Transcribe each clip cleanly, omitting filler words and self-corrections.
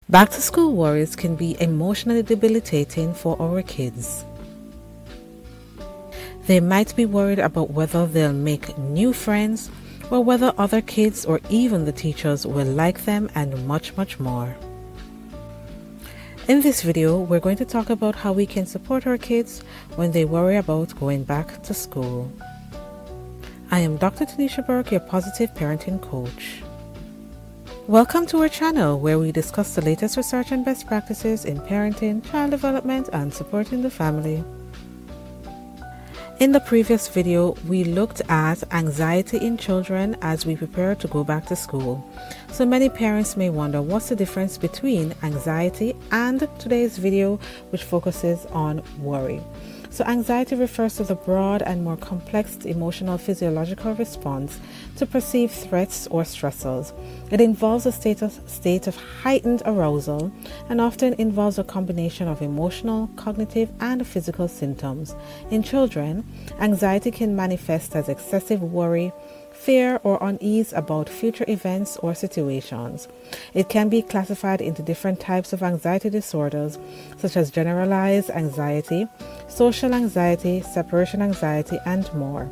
Back to school worries can be emotionally debilitating for our kids. They might be worried about whether they'll make new friends or whether other kids or even the teachers will like them, and much more. In this video, we're going to talk about how we can support our kids when they worry about going back to school. I am Dr. Tanisha Burke, your positive parenting coach. Welcome to our channel where we discuss the latest research and best practices in parenting, child development, and supporting the family. In the previous video, we looked at anxiety in children as we prepare to go back to school. So many parents may wonder what's the difference between anxiety and today's video, which focuses on worry. So anxiety refers to the broad and more complex emotional physiological response to perceived threats or stressors. It involves a state of heightened arousal and often involves a combination of emotional, cognitive, and physical symptoms. In children, anxiety can manifest as excessive worry, fear, or unease about future events or situations. It can be classified into different types of anxiety disorders, such as generalized anxiety, social anxiety, separation anxiety, and more.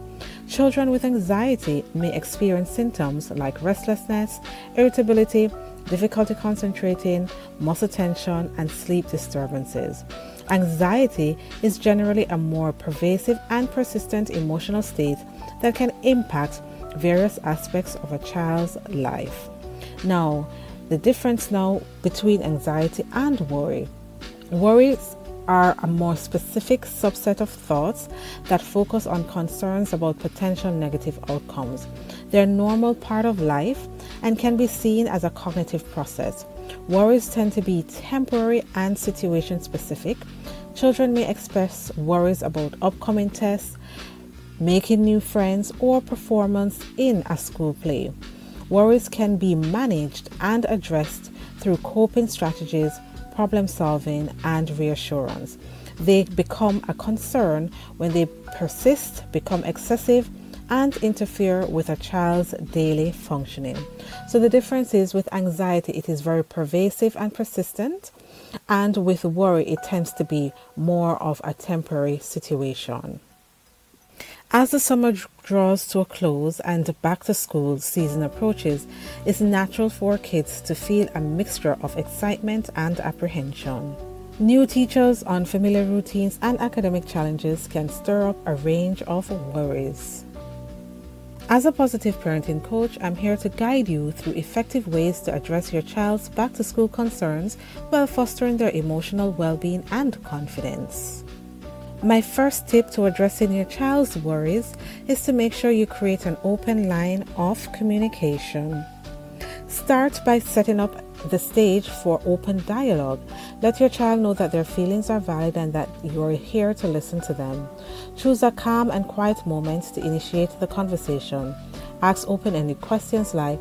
Children with anxiety may experience symptoms like restlessness, irritability, difficulty concentrating, muscle tension, and sleep disturbances. Anxiety is generally a more pervasive and persistent emotional state that can impact various aspects of a child's life. Now, the difference now between anxiety and worry. Worries are a more specific subset of thoughts that focus on concerns about potential negative outcomes. They're a normal part of life and can be seen as a cognitive process. Worries tend to be temporary and situation specific. Children may express worries about upcoming tests, making new friends, or performance in a school play. Worries can be managed and addressed through coping strategies, problem solving, and reassurance. They become a concern when they persist, become excessive, and interfere with a child's daily functioning. So the difference is with anxiety, it is very pervasive and persistent, and with worry, it tends to be more of a temporary situation. As the summer draws to a close and back to school season approaches, it's natural for kids to feel a mixture of excitement and apprehension. New teachers, unfamiliar routines, and academic challenges can stir up a range of worries. As a positive parenting coach, I'm here to guide you through effective ways to address your child's back to school concerns while fostering their emotional well-being and confidence. My first tip to addressing your child's worries is to make sure you create an open line of communication. Start by setting up the stage for open dialogue. Let your child know that their feelings are valid and that you are here to listen to them. Choose a calm and quiet moment to initiate the conversation. Ask open-ended questions like,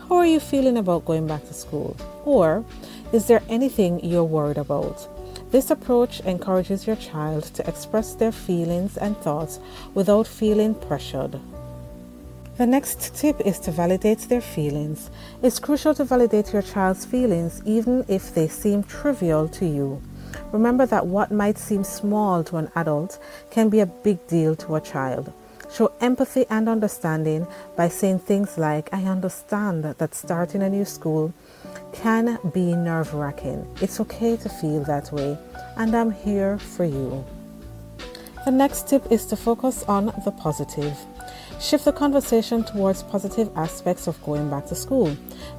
"How are you feeling about going back to school?" Or, "Is there anything you're worried about?" This approach encourages your child to express their feelings and thoughts without feeling pressured. The next tip is to validate their feelings. It's crucial to validate your child's feelings even if they seem trivial to you. Remember that what might seem small to an adult can be a big deal to a child. Show empathy and understanding by saying things like, "I understand that starting a new school can be nerve-wracking. It's okay to feel that way, and I'm here for you." The next tip is to focus on the positive. Shift the conversation towards positive aspects of going back to school.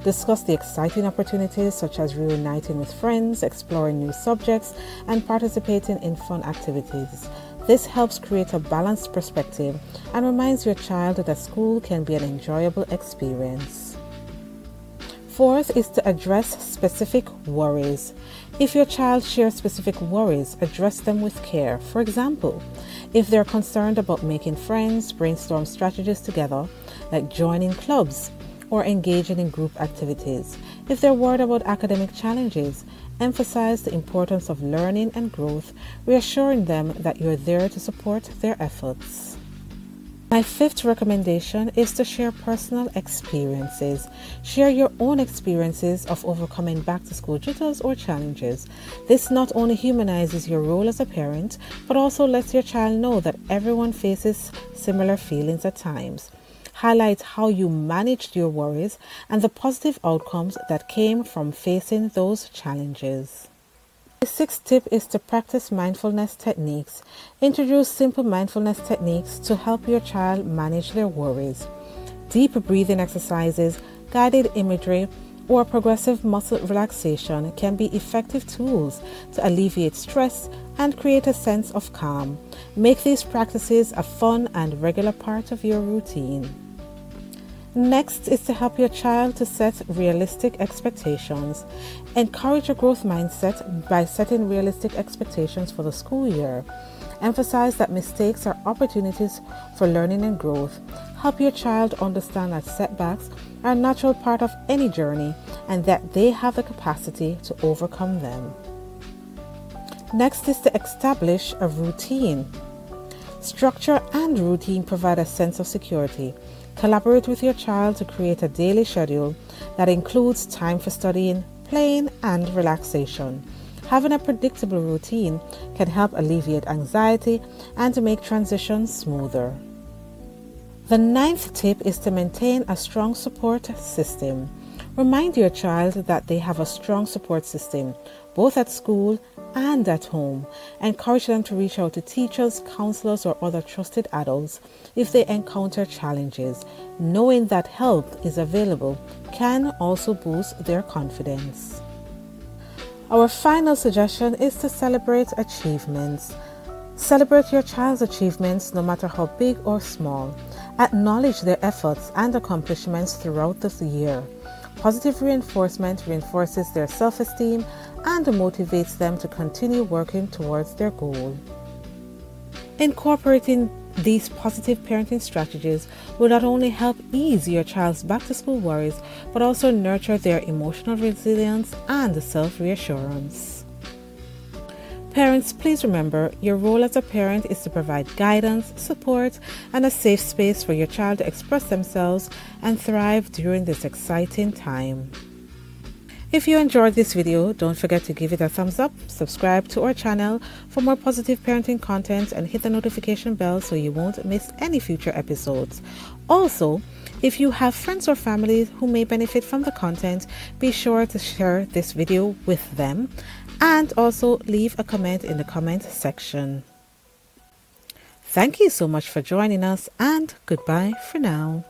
Discuss the exciting opportunities such as reuniting with friends, exploring new subjects, and participating in fun activities. This helps create a balanced perspective and reminds your child that school can be an enjoyable experience. Fourth is to address specific worries. If your child shares specific worries, address them with care. For example, if they're concerned about making friends, brainstorm strategies together, like joining clubs or engaging in group activities. If they're worried about academic challenges, emphasize the importance of learning and growth, reassuring them that you're there to support their efforts. My fifth recommendation is to share personal experiences. Share your own experiences of overcoming back-to-school jitters or challenges. This not only humanizes your role as a parent, but also lets your child know that everyone faces similar feelings at times. Highlight how you managed your worries and the positive outcomes that came from facing those challenges. The sixth tip is to practice mindfulness techniques. Introduce simple mindfulness techniques to help your child manage their worries. Deep breathing exercises, guided imagery, or progressive muscle relaxation can be effective tools to alleviate stress and create a sense of calm. Make these practices a fun and regular part of your routine. Next is to help your child to set realistic expectations. Encourage a growth mindset by setting realistic expectations for the school year. Emphasize that mistakes are opportunities for learning and growth. Help your child understand that setbacks are a natural part of any journey and that they have the capacity to overcome them. Next is to establish a routine. Structure and routine provide a sense of security. Collaborate with your child to create a daily schedule that includes time for studying, playing, and relaxation. Having a predictable routine can help alleviate anxiety and to make transitions smoother. The ninth tip is to maintain a strong support system. Remind your child that they have a strong support system, both at school and at home. Encourage them to reach out to teachers, counselors, or other trusted adults if they encounter challenges. Knowing that help is available can also boost their confidence. Our final suggestion is to celebrate achievements. Celebrate your child's achievements no matter how big or small. Acknowledge their efforts and accomplishments throughout the year. Positive reinforcement reinforces their self-esteem and motivates them to continue working towards their goal. Incorporating these positive parenting strategies will not only help ease your child's back-to-school worries, but also nurture their emotional resilience and self-reassurance. Parents, please remember, your role as a parent is to provide guidance, support, and a safe space for your child to express themselves and thrive during this exciting time. If you enjoyed this video, don't forget to give it a thumbs up, subscribe to our channel for more positive parenting content, and hit the notification bell so you won't miss any future episodes. Also, if you have friends or family who may benefit from the content, be sure to share this video with them and also leave a comment in the comment section. Thank you so much for joining us, and goodbye for now.